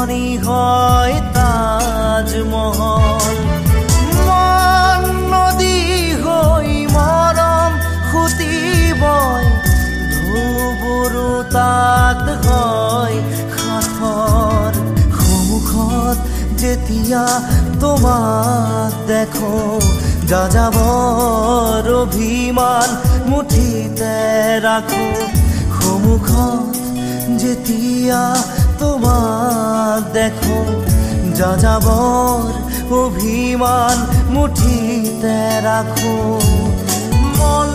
ধনী হয় তাজমহল। মন নদী হৈ মৰম সুতি বয়, ঢৌবোৰো তাত হয় সাঁথৰ। সন্মুখত যেতিয়া তোমাক দেখো, যাযাবৰ অভিমান মুঠিতে ৰাখো। সন্মুখত যেতিয়া তোমাক দেখো, যাযাবৰ অভিমান মুঠিতে ৰাখো। মন